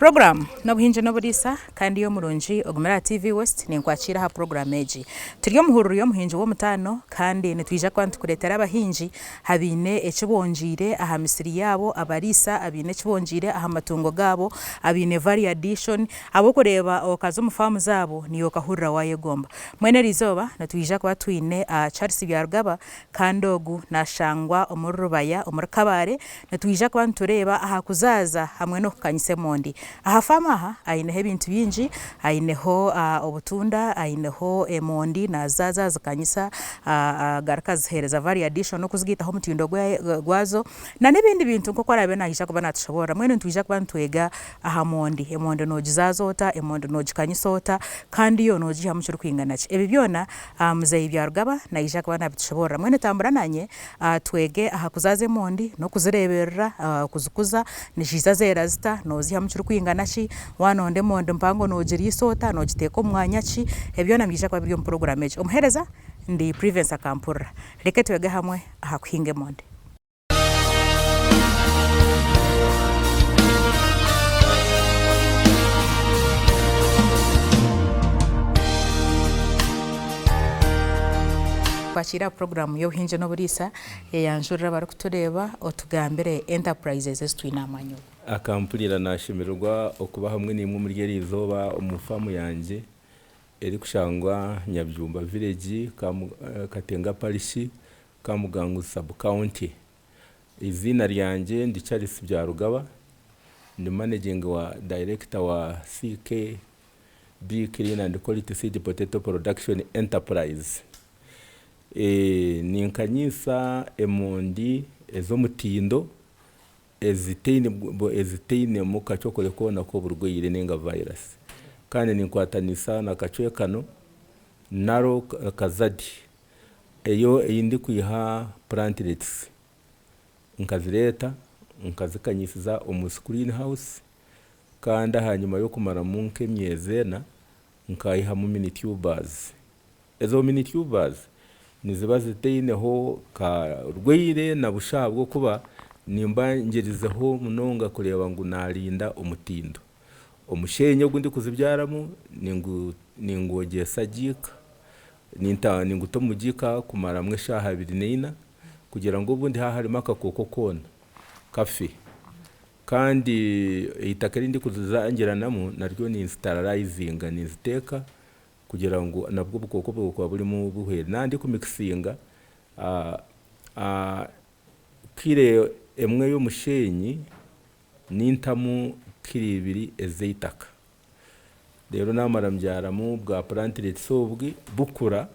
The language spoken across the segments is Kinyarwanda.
Program no buhinje no burisa kandi yo murunji ogumera TV West ni nkwakira ha program eji turiyo muhururu yo muhinje wo mutano kandi nitwija kwantu kuretera abahinji habine ekibonjire aha misiri yabo abarisa abine ekibonjire aha matungo gabo abine variation abo kureba okazo mu farm zabo niyo kahurira waye gomba mwene rizoba natwija kwa twine Charles Byarugaba kandogu nashangwa omurubaya omurkabare natwija kwantu tureba aha kuzaza hamwe no kanyise mondi aha fama aha aineho ebintu bingi aineho obutunda aineho emondi na zaza zikanyisa garaka zihereza variation no kuzigitaho mutindo gwazo na nebindi bintu nko kwarabe nahisha kuba natushobora mwene ntwija kuba ntwega aha mondi emondi no gizazota emondi no gikanyisota kandi yo no giha mucuru kwingana ki ebi byona muzeyi Byarugaba nahisha kuba nabitushobora mwene tambura nanye twege aha kuzaze mondi no kuzireberera kuzukuza nishiza zera zita no ziha mucuru kwingana ki wanonde mondi mpango no girisota no giteko mwanya ki ebyo namisha kwa byo program ejo umuhereza ndi Prevence Akampura reke twege hamwe aha kuhinge mondi kwakira program yo hinje no burisa yanjurira bari kutureba otugambire enterprises estwina amanyo akampurira nashimirwa okuba hamwe nimwe muri gerizoba umufamu yanje eri kushangwa Nyabyumba village Katenga parish Kamugangu sub county izina ryanje ndi Charles Byarugaba ndi managing wa director wa CK B Clean and Quality Seed Potato Production Enterprise ninkanyisa emondi ezo mutindo eziteine mu kachokole kona ko burgoyire nenga virus kandi ninkwatanisa na kachwekano naro kazadi eyo eyindi kuiha plantlets nkazireta nkazikanyisiza omu screen house kandi hanyuma yo kumara munke myezena nkayiha mu mini tubers ezo mini tubers niziba ziteineho ka rweyire na bushabwo kuba nimba ngerizeho munonga kureba ngo narinda omutindo omushenye gundi kuzibyaramu ningogesa jika ninguto mujika kumara mwe shaha 24 kugira ngo ubundi harimo akakoko kona kafe kandi itakari ndi kuzangeranamo naryo ni sterilizing niziteka kugira ngo nabwo bukoko bwo buri mu buhere nandi ku mixinga kire emwe yo mushenyi nintamu kiri 2 ezeitaka rero namara mbyaramu bwa plantlets sobwi bukura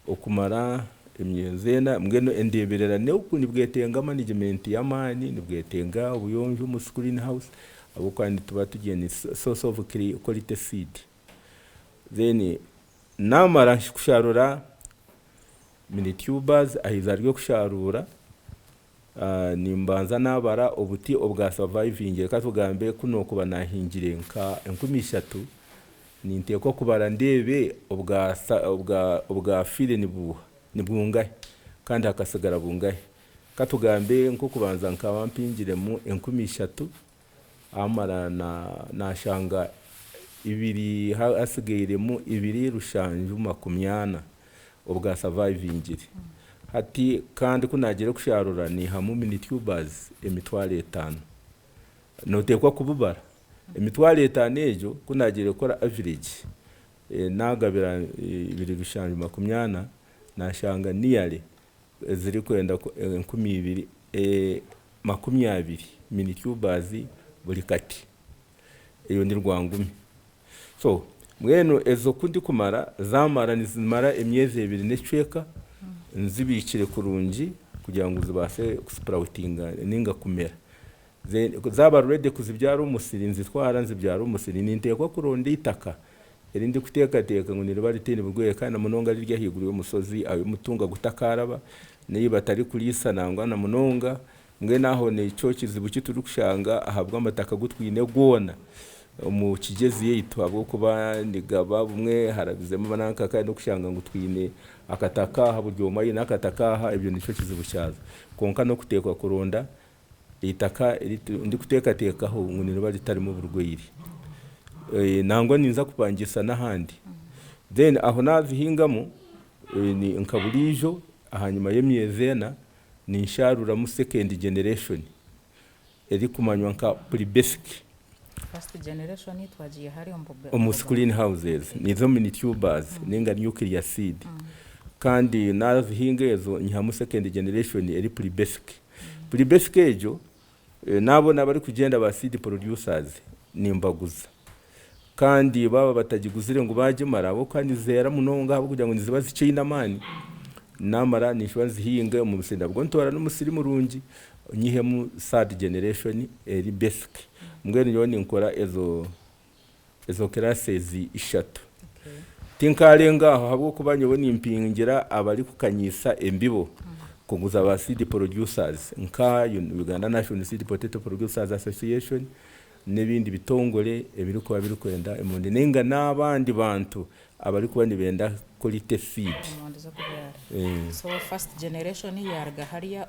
okumara emyezena mbweno endeberera ne ukundi bwetenga management yamani nibwetenga ubuyonjo mu screen house abo kandi tuba tugeni source of quality seed then namara kusharura mini tubers ahizaryo kusharura nimbanza nabara obuti obwa surviving katugambe kuno kuba nahingire nka 13 ninteko kubara ndebe obwa file nibungahe kandi akasigara bungahe katugambe nko kubanza nkaba mpingire mu 13 amara na shanga ibiri hasigairemo 2 rushanju 80 obwa surviving hati kandi kunagire kusharura ni hamu mini tubers emitwale 5 notekwa kububara emitwale 5 ejo kunagire kora average nagabira 2 rushanju 80 nashanga niyale ziri kwenda 20 mini tubers buri kati eyo ni rwangumi so mweno ezo kundi kumara zamara nizimara emyezi 2 necweka nzibikire kurungi kugira ngo zibase kusproutinga ninga kumera zaba ready kuzibyara umusiri nzitwara nzibyara umusiri nintekwa kuronda itaka erindi kuteka ngo niribari tene bugwe kana munonga rirya higuru yo musozi ayo mutunga gutakaraba niba batari kulisa nangwa na munonga mwe naho ne cyo kizibu kituri kushanga ahabwa amataka gutwine gona mu kigezi yitwa abo kuba ndigaba bumwe harabizemo bananka kandi no kushanga ngo twine akataka haburyo mayi nakataka ha ibyo nico kizibu cyaza konka no kutekwa kuronda itaka ndi kutekatekaho ngo niba ritarimo uburwayi nangwa ninza kupangisa n'ahandi then aho nazihingamo ni nkaburijo ahanyuma y'emyezena ninsharura mu second generation eri kumanywa nka pre-basic. First generation twagiye hari screen houses nizo mini tubers ninga nuclear seed kandi nazihinga ezo nyamu second generation eri pre-basic. Pre-basic ejo nabo nabari kugenda ba seed producers nimbaguza kandi baba batagiguzire ngo baje marabo kandi zera munonga abo kugira ngo niziba zicina mani namara nishwa zihinga mu businda bwo ntora n'umusirimu rungi nyihe mu third generation eri basic mbwene yo ninkora ezo classes ishatu tinkarenga aho habwo kubanyo nimpingira abari kukanyisa embibo kuguza ba seed producers nka Uganda National Seed Potato Producers Association n'ebindi bitongole ebiri kuba biri kwenda emundi nenga n'abandi bantu abari kuba nibenda quality seed. So first generation yarga hariya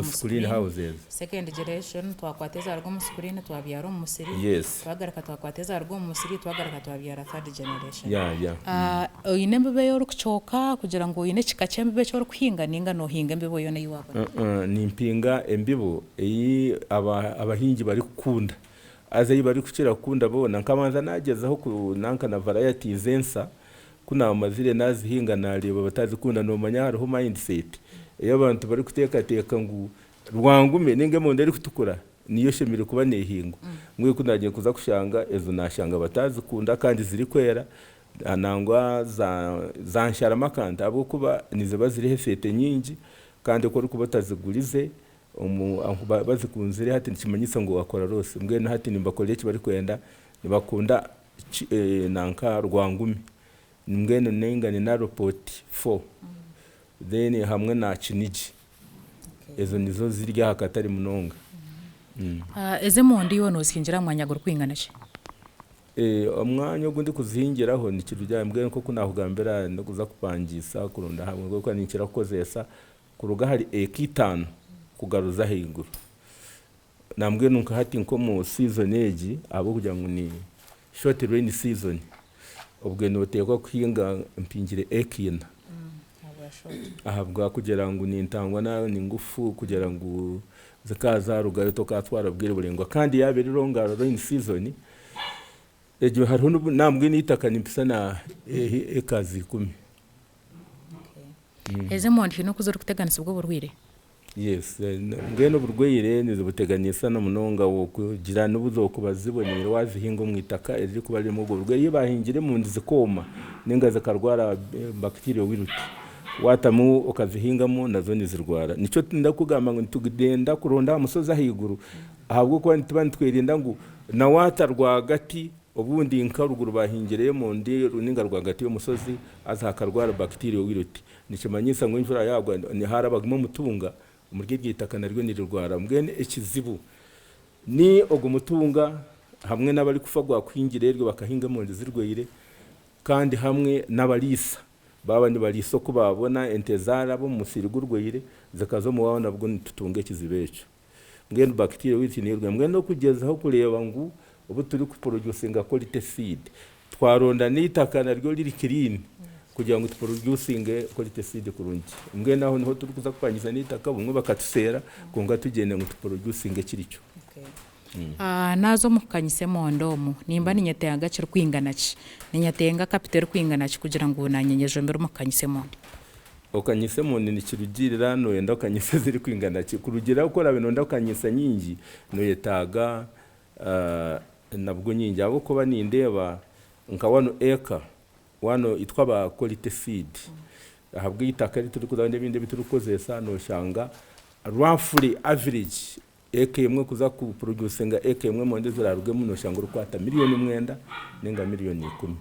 screen houses, second generation twakwateza argo mu screen twabyara mu musiri, twagaraka twakwateza argo mu musiri twagaraka twabyara third generation. Inembe yo rukucoka kugira ngo ine kikachembe cyo rukuhinga ninga no hinga mbibo yone yiwaba nimpinga embibo iyi abahingi bari kukunda aze bari kucira kunda bona nkamanza nagezaho ku nanka na variety zensa kuna amazire nazihinga nareba batazikunda no manya hariho mindset iyo abantu bari kuteka ngo rwangume ninge mu ndari kutukura niyo shemire kuba nehingo mwe kunagiye kuza kushanga ezo nashanga batazikunda kandi ziri kwera anangwa za nshara makanda abo kuba niziba ziri hefete nyingi kandi ko rukuba tazigurize bazikunzire hati nikimanyisa ngo wakora rose mbwene hati nimbakoreye ki bari kwenda nibakunda nanka rwangumi mbwene nengane na report 4 then hamwe na kinigi ezo nizo zirya hakatari munonga eze mondi yo nosinjira mwanya gwo kwingana ki omwanya gundi kuzihingiraho nikirujya mbwene ko kunahugambera no kuza kupangisa kurunda hamwe ko nikira kozesa kuruga hari ekitano kugaruza hinguru nambwe nunka hati nko mu season age abo kugira ngo ni short rain season ubwo notekwa kuhinga mpingire ekina ahabwa kugira ngo nintangwa nayo ni ngufu kugira ngo zikaza rugayo tokatwara bwire burengwa kandi yabere rongaro rain season ejo hariho nambwe nitaka nimpisa na ekazi 10 eze mondi no kuzora kuteganisa ubwo burwire. Yes, ngeno burweyire nizubuteganisa no munonga wo kugira nubuzo kubazibonera wazihinga mu itaka eri kuba ari mu burweye bahingire mu ndize koma nenga zakarwara bacteria wiruti watamu ukazihingamo nazo nizirwara nico ndakugamba ngo tugidenda kuronda umusozi ahiguru ahabwo ko ntitwirinda ngo na watarwa gati obundi inkaruguru bahingire mu ndi runinga rwagati y'umusozi azakarwara bacteria wiruti nikimanyisa ngo imvura yagwa ni harabagimo mutunga umurye gitaka naryo nirwara mbwene ekizibu ni ogo mutunga hamwe n'abari kufagwa kwingire ryo bakahinga mu ndizirweyire kandi hamwe n'abalisa baba ni baliso ko babona entezara bo musirigurweyire zakazo mu wabona bwo tutunge kizibecho mbwene bacteria witi nirwe mbwene no kugezaho kureba ngo ubu turi ku producinga quality seed twaronda nitaka naryo liri clean kugira ngo tuproducinge quality seed kurungi mbwe naho niho turi kuza kupangiza nitaka bumwe bakatusera kunga tugende ngo tuproducinge kiricyo. Nazo mukanyise mondomo nimba ninyete agaciro kwingana ki ninyatenga capital kwingana ki kugira ngo nanyenyeje mbere mukanyise mondo okanyise mondo ni kirugirira no yenda okanyise ziri kwingana ki kurugira ukora bino ndakanyisa nyingi no yetaga nabwo nyingi abo kuba nindeba nka wano eka wano itwa ba quality seed ahabwe itaka rituri kuzande binde biturukozesa no shanga roughly average eke yemwe kuza ku producinga eke yemwe monde ziraruge muno shanga rukwata miliyoni 9 ninga miliyoni 10.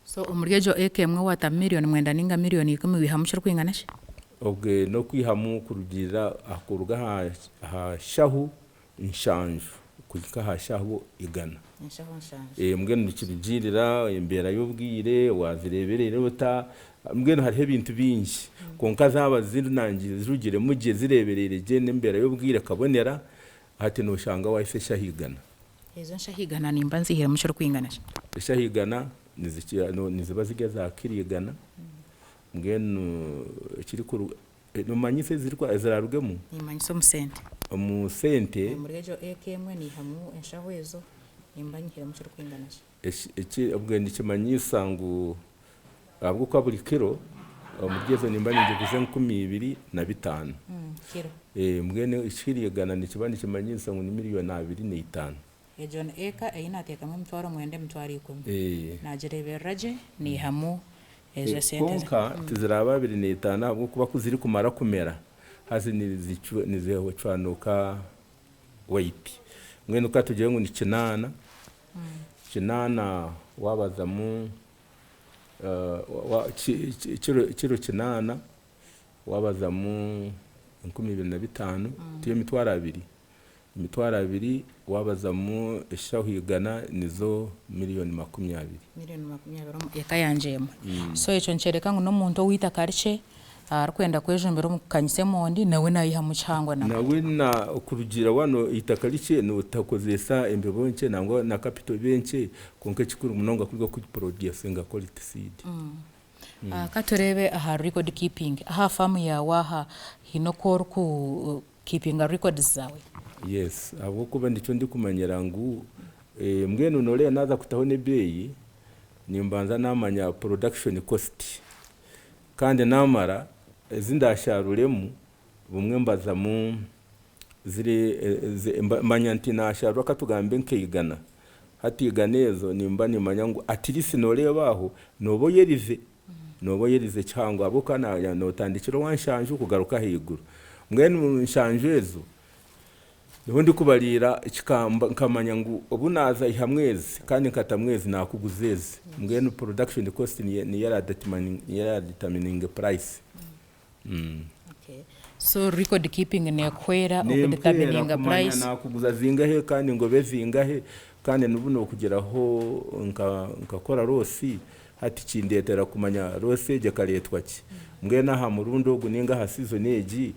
So umuryejo eke yemwe wata miliyoni 9 ninga miliyoni 10 bihamushira kwingana shi obwe no kwihamu kurugira akuruga ha shahu inshanju kujika ha shahu igana mbwene nikirugirira imbera y'ubwire wazireberere uta mbwene hariho ibintu bingi konka zaba zinangiye zirugire mugiye zireberere je n'imbera y'ubwire kabonera hati no shanga wahise shahigana ezo nshahigana nimba nzihira mu cyo kwingana shahigana niziba zigeza kirigana ngeno kiri ku no manyise zirarugemu nimanyiso mu sente muri ejo ekemwe ni hamu enshawezo nimba nyihira mu cyo kwingana ubwo ndikimanyisa ngo abwo kwa buri kiro mugezo nimba ningize 25 kiro mwene ikirigana nikibandi kimanyisa ngo ni miliyoni 2.5 ejon eka einateka mu mtwaro mwende mtwari 10 najereberraje ni hamu ezo sente konka tiziraba 2.5 abwo kuba kuziri kumara kumera hazi nizeho cwanuka weight mwene ukatuje ngo ni kinana wabaza mu kiro kinana wabaza mu 25 tiyo mitwara 2 wabaza mu eshahigana nizo miliyoni 20 eka yanjemo so eco ncereka ngo no muntu wita karche arikwenda kwejumbira mu kanyise mondi nawe nayiha mu cyangwa nawe na kurugira wano itakariche no utakozesa embebo nce nangwa na capital benche konke kikuru munonga kurwa ku produce nga quality seed katurebe aha record keeping aha farm ya waha hinokor ku keeping records zawe yes abo kuba ndicho ndikumanyira ngu mbwenu nole naza kutahone beyi nimbanza namanya production cost kandi namara zindasharuremu bumwe mbaza mu ziri manyanti nasharura katugambe nkeyigana hatiganezo nimba nimanya ngo atirisi norebaho noboyerize cyangwa abo kana notandikiro wanshanje kugaruka higuru mwene nshanjezo Nubundi kubarira ikikamba nkamanya ngo obunaza ihamwezi kandi nkatamwezi nakuguzeze mwene production cost ni yara determining price. Okay. So record keeping ne kwera determining price nakuguza zingahe kandi ngo bezingahe kandi nubuno kugeraho nkakora rosi hati kindetera kumanya rose je karetwa ki mwene aha murundo guninga hasizo neji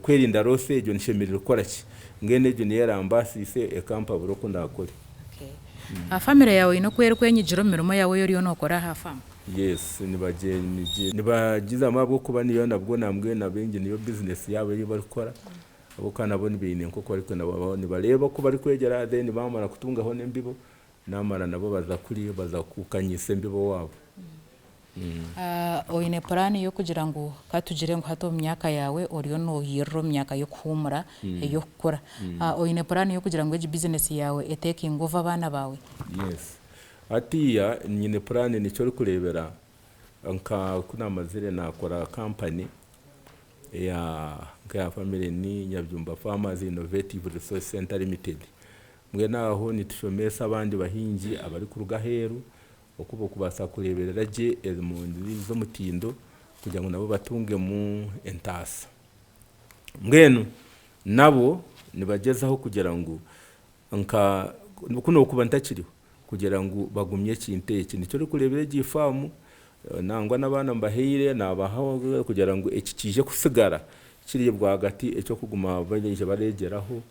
kwerinda rose ejo nishemerera gukora ki ngene ejo niyera ambasise ekampa buroko ndakore. Okay. Family yawe ino kwera kwenyijiro mirimo yawe yori onokora ha fam. Yes nibagiza amabwo kuba niyo nabwo nambwe nabenje niyo business yawe iri barikora abo kana boni bine nko ariko nabo nibareba ko bari kwegera then bamara kutungaho nembibo namara nabo baza kuri baza kukanyise mbibo wabo. Oine plan yo kugira ngo katugire ngo hato myaka yawe oriyo no hiro myaka yo kumura yo gukora oine plan yo kugira ngo eji business yawe taking over abana bawe. Yes atiya nyine plan ni cyo kurebera nka kuna mazire nakora company ya family ni Nyabyumba Farmers Innovative Resource Center Limited mwe naho nitushomesa abandi bahingi abari ku rugaheru okubo kubasa kureberera je emundi zo mutindo kugira ngo nabo batunge mu entasa ngeno nabo nibagezaho kugira ngo nka kuno kuba ntakiriho kugira ngo bagumye kinteke nicyo kurebera gifamu nangwa nabana mbahire nabahaho kugira ngo ekikije kusigara kiriye bwagati ecyo kuguma baje baregeraho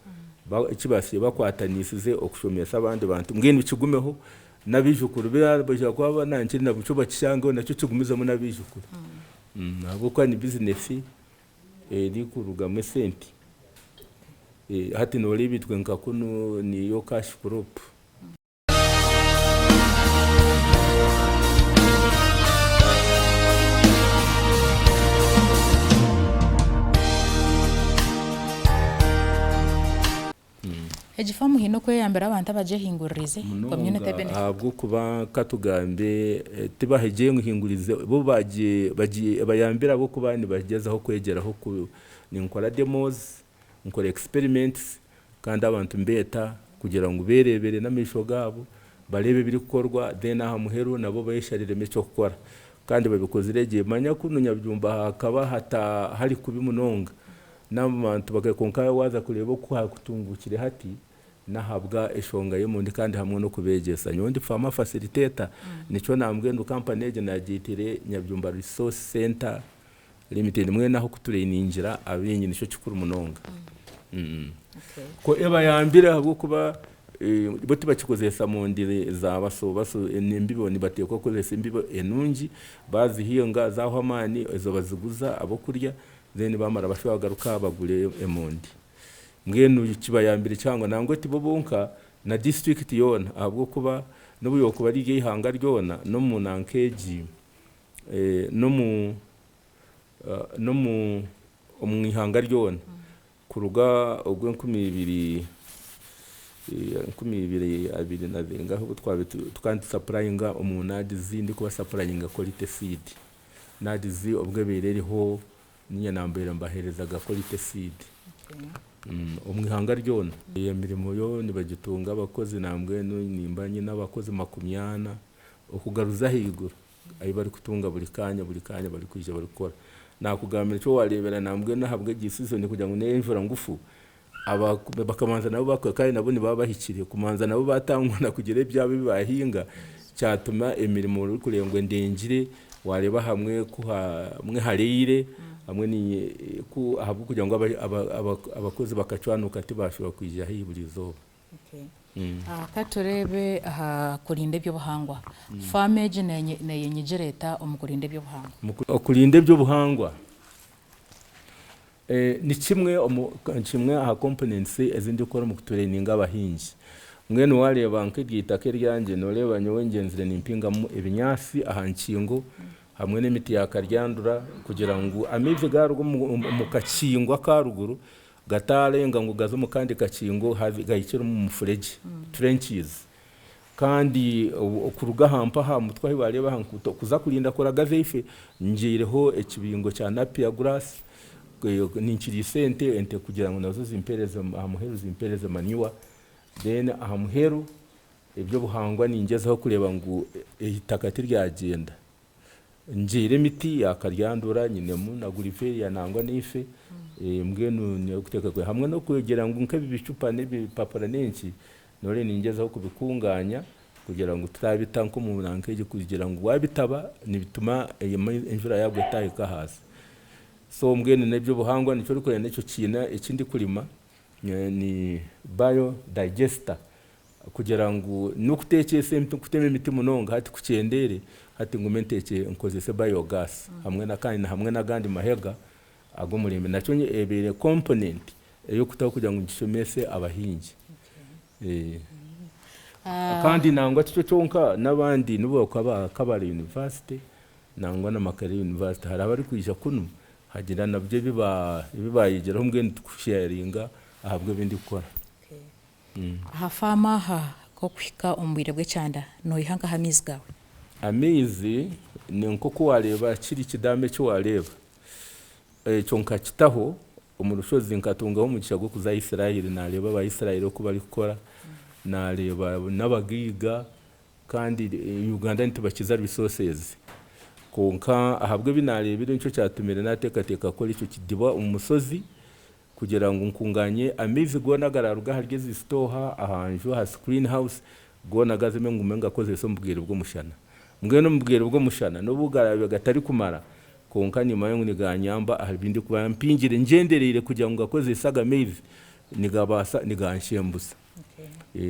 ikibasiye bakwatanisize okushomesa abandi bantu ngene bikigumeho nabijukuru baje kwaba nankiri nabuco bakishango nacyo kigumiza mu nabijukuru abo kwa ni business eri kuruga mu senti hati no libitwe nkakuno ni yo cash crop. Ejifamu hino kwe yambera abantu abaje hingurize community benefit abwo kuba katugambe tibaheje nguhingurize bo baje bayambira bo kuba ni bagezaho kwegeraho ku ninkora demos nkora experiments kandi abantu mbeta kugira ngo berebere namisho gabo barebe biri gukorwa then aha muheru nabo bayisharire mecho gukora kandi babikoze regeye manya kuno Nyabyumba hakaba hata hari kubimunonga n'abantu bagakonka waza kureba ko hakutungukire hati nahabwa eshonga yemundi kandi hamwe no kubegesa nyondi farmer facilitator nico nambwe ndo company eje nagitire Nyabyumba Resource Center Limited mwe naho kutureiningira abinyi nico cikuru munonga. ko eba yambira habwo kuba boti bakikozesa mu ndire za baso nimbibo nibateko kozesa imbibo enungi bazihinga zaho amani ezo baziguza abo kurya then bamara bashobagaruka bagure emondi mwenu kibayambire cyangwa nangwe tibobonka na district yona ahubwo kuba n'ubuyo kuba ari ihanga ryona no mu nankeji no mu umwihanga ryona kuruga ubwo 2022 nazinga aho twandi supplyinga umunadi zindi kuba supplyinga quality seed nadizi ubwo bereriho ninya nambere mbaherezaga quality seed umwihanga ryona iyo mirimo yo nibagitunga abakozi nambwe nimbanye n'abakozi 20 okugaruza higuru ayi bari kutunga buri kanya bari kwije bari gukora nakugamira cyo warebera nambwe nahabwe gisizo ni kugira ngo n'imvura ngufu bakamanza nabo bakwe kandi nabo ni baba bahikiriye kumanza nabo batangwa na kugera ibyabe bibahinga cyatuma emirimo uri kurengwe ndengire wareba hamwe mwe harire hamwe ni ku ahabwo kugira ngo abakozi bakacwanuka tibashobora kwija hiburizo. Katurebe kurinde byo buhangwa farmage naye nyigereta umukurinde byo buhangwa okurinde byo buhangwa ni kimwe aha components ezindi kora mu kutureninga abahinji mwene wareba nk'igitake ryanjye noreba nyowe ngenzire nimpinga mu ebinyasi ahankingo hamwe n'imiti yakaryandura kugira ngo amive garwo mu kacingwa karuguru gatarenga ngo gazo mu kandi kacingo gahikira mu mufureje trenches kandi okuruga hampa ha mutwahi bareba hankuto kuza kurinda kora gazefe ngireho ekibingo cya Napier grass ninkiri sente ente kugira ngo nazo zimpereze amuheru zimpereze maniwa then amuheru ibyo buhangwa ningezeho kureba ngo itakati ryagenda njire miti yakaryandura nyine mu naguriferi yanangwa n'ife mbwenu ne guteka kwe hamwe no kwegera ngo nke bibicupa n'ibipapura nenshi nore ningezeho kubikunganya kugira ngo tutabita nko mu nankeje kugira ngo wabitaba nibituma imvura yagwe tahika hasi so mbwenu nebyo buhangwa nicyo rukore n'icyo kina ikindi kurima ni biodigester kugira ngo nukutekese kuteme imiti munonga hati kucendere hati ngumenteke nkozese biogas hamwe na gandi mahega ago murimbe naco ebere component yo kutaho kugira ngo ngishomese abahinji kandi nangwa cyo cyonka nabandi nubo kabari university nangwa na Makere university harabari kwisha kuno hagira nabyo bibayigeraho mbwe tusharinga ahabwe bindi gukora aha fama ko kwika umbwire bwe cyanda no ihanga hamizi gawe amizi ni nko kuwareba kiri kidame cyo wareba cyonka kitaho umurushozi nkatungaho mu gishago kuza Israel nareba aba Israel ko bari gukora nareba n'abagiga kandi Uganda ntibakiza resources konka ahabwe binareba nicyo cyatumira natekateka ko icyo kidiba umusozi kugira ngo nkunganye amizi gonagararuga harigeze stoha ahanju ha screen house gonagazeme ngumenga koze so mbwira ubwo mushana mbweno mbwira ubwo mushana no bugarabe gatari kumara konka nyuma yo niganyamba ahibindi kuba mpingire ngenderere kugira ngo gakoze isaga mizi nigabasa niganshembusa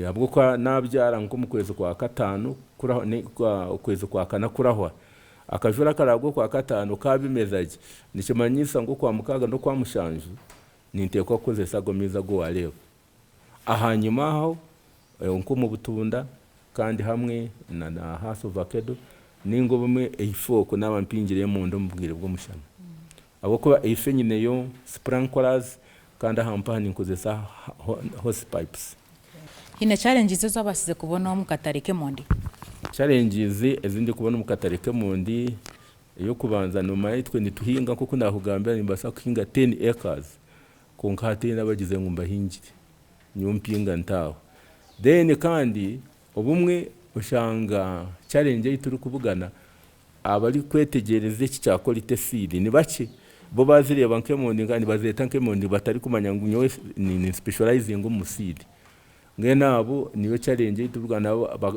abwo kwa nabyara nko mu kwezi kwa 5 kuraho ni kwezi kwa 4 kurahwa akajura karagwo kwa 5 kabimezaje nikimanyisa ngo kwa mukaga no kwa mushanju ninteko koze sago miza go wareba ahanyuma aho nko mu butunda kandi hamwe na haso vakedo ningo bumwe eifoko nabampingire mu ndo mbwire bwo mushana abo kuba eife nyine yo sprinklers kandi hampa ninkozesa hose pipes ine challenges zo basize kubona mu katarike mondi challenges ezindi kubona mu katarike mondi yo kubanza numa yitwe nituhinga kuko ndahugambira nimbasa kuhinga 10 acres konkati nabagize ngo mbahingire nyumpinga ntaho then kandi obumwe ushanga challenge yituru kubugana abari kwetegereze iki cya quality seed ni bake bo bazireba nkemondi ngani bazeta nkemondi batari kumanya ngo nyowe ni specializing mu seed ngena abo niyo challenge yitubugana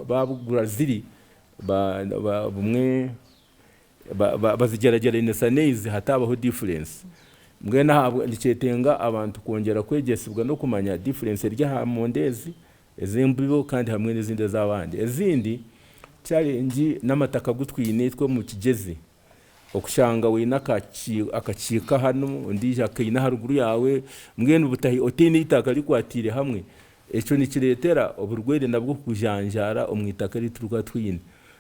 babugura ziri bumwe bazigeragera inesaneze hatabaho difference mbwene habwo ndiketenga abantu kongera kwegesibwa no kumanya difference rya mondezi ezimbibo kandi hamwe n'izindi z'abandi ezindi challenge n'amataka gutwine twe mu kigezi okushanga wina akacika hano ndije akina haruguru yawe mbwene ubutahi otini itaka likwatire hamwe eco nikiretera oburwere nabwo kujanjara omwitaka lituruka twine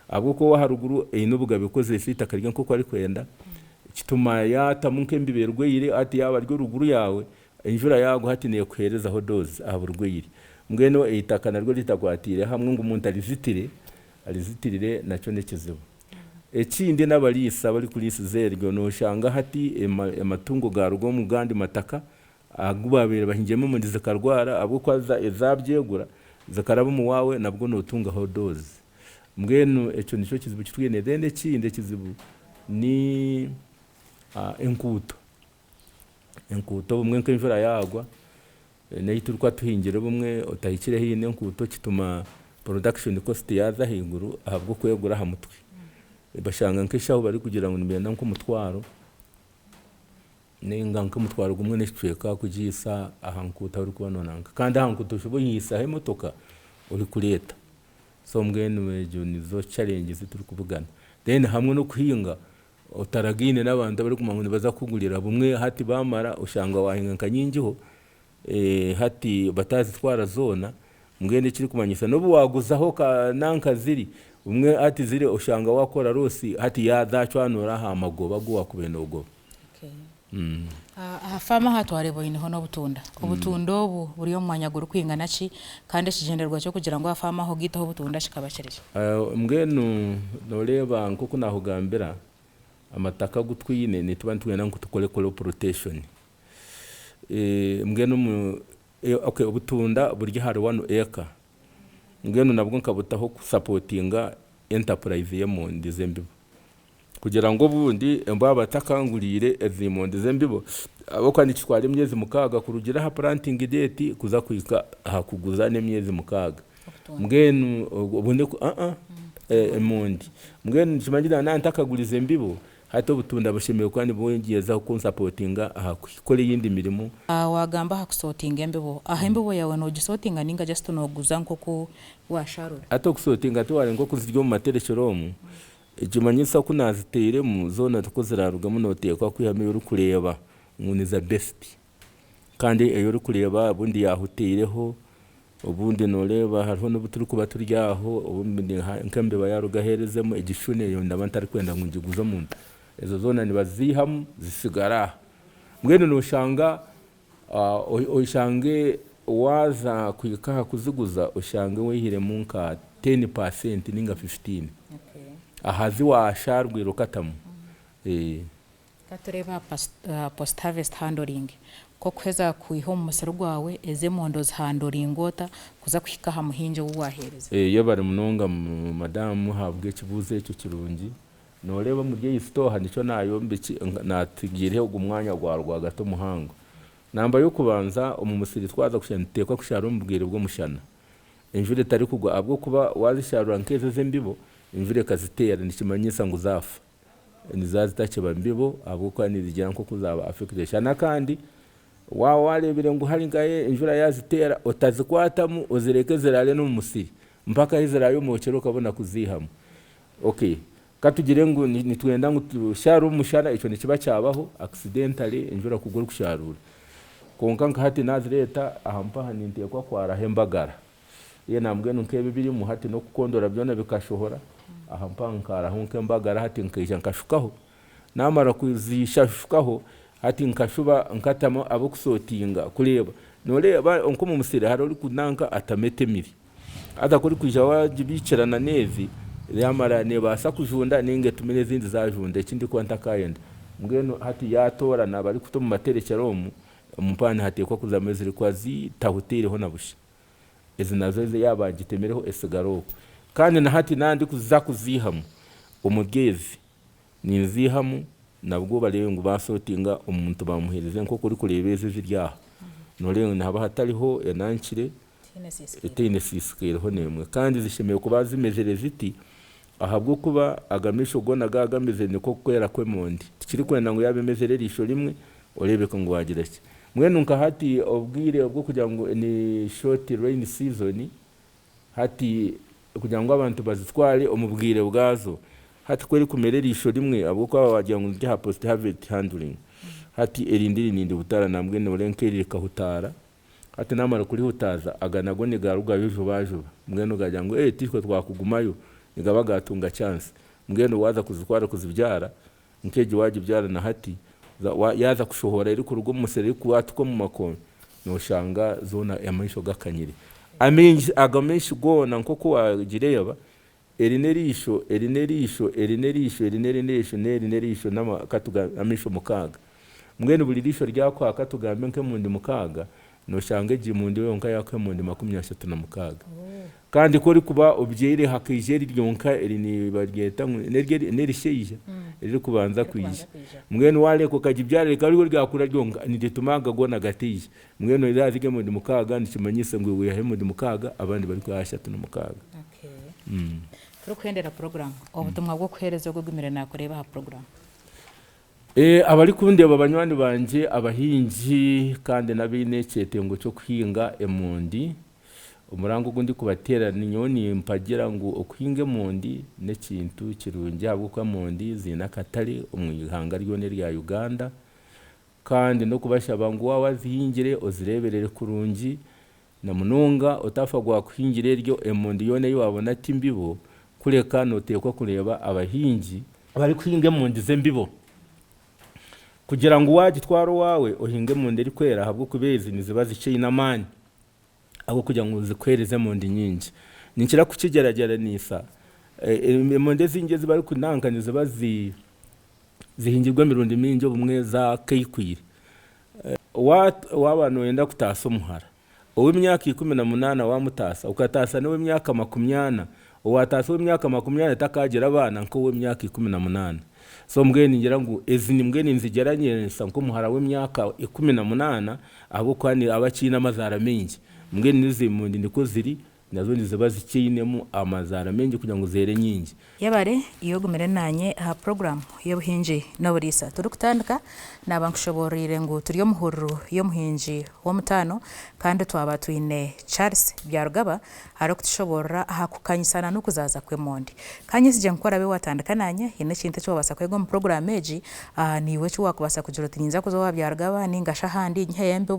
abwo ko haruguru inobuga bikoze itaka ryo nko ari kwenda kituma yata munke mbiberweyire ati yaba ryo ruguru yawe imvura yago hatiniye kuhereza ho doze aburweyire mbwene itaka narwo litakwatire hamwe ngo umuntu alizitirire naco nekizibu ekindi n'abalisa bari kulisa zeryo no shanga hati amatungo garugo mu gandi mataka agubabere bahingemo mu ndizakarwara abo kwaza ezabyegura zakaraba mu wawe nabwo no tunga ho doze mbwenu eco nico kizibu kitwine dende kinde kizibu ni enkuto bumwe nk'imvura yagwa neyiturwa tuhingire bumwe utahikire hine enkuto kituma production cost yaza hinguru ahabwo kwegura ha mutwe bashanga nk'ishaho bari kugira ngo nimenda nk'umutwaro nenga nk'umutwaro gumwe n'icweka kugisa ahankuta uri kubononanga kandi ahankuta ushoboye yisa hemotoka uri kureta so mbwene wejo nizo challenges turi kuvugana then hamwe no kuhinga utaragine n'abandi bari kumanguni baza kugurira bumwe hati bamara ushanga wahinga nkanyingiho hati batazi twara zona mbwene kiri kumanyisa no waguzaho nanka ziri umwe ati zire ushanga wakora rosi hati yadacwanura ha magoba gwa kubenogo ahafama hatwarebo iniho no butunda ubutunda obu buri yo mwanya guru kwingana ki kandi kigenderwa cyo kugira ngo afama ho gitaho butunda kikabakereje mbwenu noreba nkuko nahugambira amataka gutwine ni tuba ntwena nko tukole protection mbwenu okay ubutunda burya hari 1 acre mbwenu nabwo nkabutaho supportinga enterprise y'emondi zembibo kugira ngo bundi mbaba takangurire ezimondi zembibo abo kwandi kitwara imyezi mukaga kurugira ha planting date kuza kwika hakuguza nemyezi mukaga mbwenu ubundi emondi mbwenu kimangira nantakagurize mbibo hato butunda bashimiye kwani bwongiye za ku supportinga ahakole yindi mirimo wagamba hakusotinga mbibo ahembibo yawe no gisotinga ninga just no guza nko ku washarura ato kusotinga tware ngo kuziryo mu materekoromu ikimanyisa kunazitere mu zona tukoziraruga mu notekwa kwihame uri kureba muniza best kandi eyo uri kureba bundi yahutereho ubundi noreba hariho n'ubuturi kuba turyaho ubundi nkambe bayarugaherezemo igishune yo ndabantari kwenda ngungiguza mu ezo zona ni bazihamu zisigara mbwene nushanga ushange waza kwikaha kuziguza ushange wehire munka 10% ninga 15 ahazi washarwe rokatamu katureba post harvest handling ko kweza kuiho mu musero gwawe eze mondoz handling ota kuza kwikaha muhinje wuwahereza iyo bari munonga madamu habwe kibuze cyo kirungi noreba mu gihe store nico nayo mbiki natigireho gumwanya gwarwa gato muhango namba yo kubanza umumusiri twaza kushantekwa kushara umubwire bwo mushana imvire tari kugwa abwo kuba wazisharura nkeze zembibo imvire kazitera nikimanyisa ngo zafa nizazitache bambibo abwo kwa nizijya nko kuzaba affectation kandi warebere ngo hari ngaye imvura yazitera utazikwatamu uzireke zirale no musiri mpaka izirayo mocero kabona kuzihamu okay katugire ngo nitwenda ngo tushara umushara ico nikiba cyabaho accidentally imvura kugura kusharura konka hati nazireta ahampa haninte kwa kwara hembagara ye nambwe nkebe biri mu hati no kukondora byona bikashohora ahampa nkara honke mbagara hati nkija nkashukaho namara kuzishashukaho hati nkashuba nkatamo abo kusotinga kureba noreba onko mu musire hari uri kunanka atamete miri ada kuri kuja wajibicerana nezi yamara ne basa kujunda ninge tumene zindi zajunda ikindi kwanta kayenda mbweno hati yatora nabari kuto mu materekeromu umupana hatekwa kuzamezire kwazi tahutereho nabushi ezi nazo yabagitemereho esigaro kandi na hati nandi kuza kuzihamu umugezi ni zihamu nabwo barebe ngo basotinga umuntu bamuhereze nko kuri kurebeze ziryaha nore naba hatariho yanankire etine sisikereho nemwe kandi zishemeye kuba zimezere ziti ahabwo kuba agamisho gona gagameze niko kwera kwemondi kiri kwenda ngo yabemezere risho rimwe orebeka ngo wagira ki mwene nka hati obwire bwo kugira ngo ni short rain season hati kugira ngo abantu bazitware omubwire bwazo hati kweri kumerera isho rimwe abwo kwa wagira ngo ndi post harvest handling hati erindiri nindi butara nambwe ne orenkerire kahutara hati namara kuri hutaza aganago ni garuga bijo bajo mwene ugagira ngo tishwe twakugumayo nigabagatunga chance mwene waza kuzitwara kuzibyara nkeje waje byara na hati yaza kushohora iri ku rugo musere ku watu ko mu makono no shanga zona yamaisho gakanyire agamenshi gona nkoko wagireba erinerisho n'amakatuga amisho mukaga mwene buri risho ryakwa katugambe nke mundi mukaga no shanga ji mundi yonka yakwe mundi 36 kandi kuri kuba obyere hakijeri ryonka erini baryeta nerisheije iri kubanza kwije mwene wale ko kajibyare kari ryakura ryonka niditumaga gona gatije mwene irazige mundi mukaga nikimanyise ngo wiyahe mundi mukaga abandi bari kwashatu no mukaga turi kwendera program obutumwa bwo kuhereza bwo gwimire nakoreba ha program abari kundeba abanywani banje abahinji kandi nabine cyetengo cyo kuhinga emundi umurango gundi kubatera ninyoni mpagira ngo okuhinge mundi ne kintu kirungi abwo kwa mundi zina katari umwihanga ryone rya Uganda kandi no kubashaba ngo wazihingire ozireberere kurungi na mununga utafa gwa kuhingire ryo emundi yone yabona timbibo kureka notekwa kureba abahinji bari kuhinge mundi zembibo kugira ngo wagitwaro wawe ohinge mundi eri kwera habwo kubezi nizibazi cyina mani abo kugira ngo zikwereze mundi nyingi ninkira kukigeragera nisa emundi zinge zibari kunankana zibazi zihingirwa mirundi mingi obumwe za keyikwire wabano yenda kutasa umuhara ow'imyaka 18 wamutasa ukatasa newe myaka 80 owatasa w'imyaka 80 takagira abana nko w'imyaka 18 so mbweni ngira ngo ezini mbweni nzigeranye sanko muhara w'imyaka 18 abo kwani abakina amazara mengi mbweni nizimundi ndiko ziri nazo nizibazi cyinemu amazara mengi kugira ngo zere nyingi yabare iyo gumere nanye ha program yo buhinji no burisa turi kutandika nabankushoborire ngo turi yo muhururu yo muhinji wo mutano kandi twaba twine Charles Byarugaba ari kutushobora hakukanyisana no kuzaza kwemondi kanyisije nkora be watandika nanye ine kintu cyo babasa kwego mu program eji niwe cyo wakubasa kujura tininza kuzo Byarugaba ningasha handi nkeyembe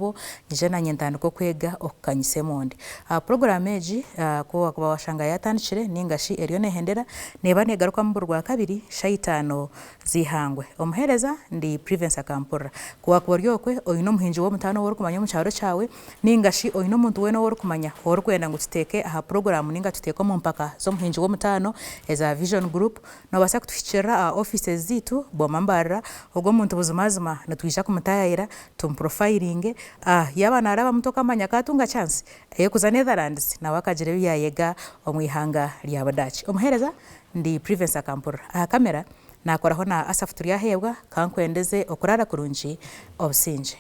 nije nanye ndandiko kwega okanyise mondi program eji ko kuba washanga yatandikire ningashi eriyo nehendera neba negaruka mu burwa kabiri shayitano zihangwe omuhereza ndi Prevence Akampura kuwa kuryokwe oyino muhinji wo mutano woro kumanya mu cyaro cyawe ningashi oyino muntu weno woro kumanya woro kwenda ngo tuteke aha program ninga tuteko mu mpaka zo muhinji wo mutano eza Vision Group no basa kutufikira offices zitu bomambara ubwo muntu buzumazuma natwisha kumutayira tumprofiling yabana araba mutoka manya katunga chance kuza Netherlands na wakajire byayega omwihanga lya Badachi omuhereza ndi Prevence Akampura kamera nakoraho na asafu turi yahebwa kankwendeze okurara kurunji obusinje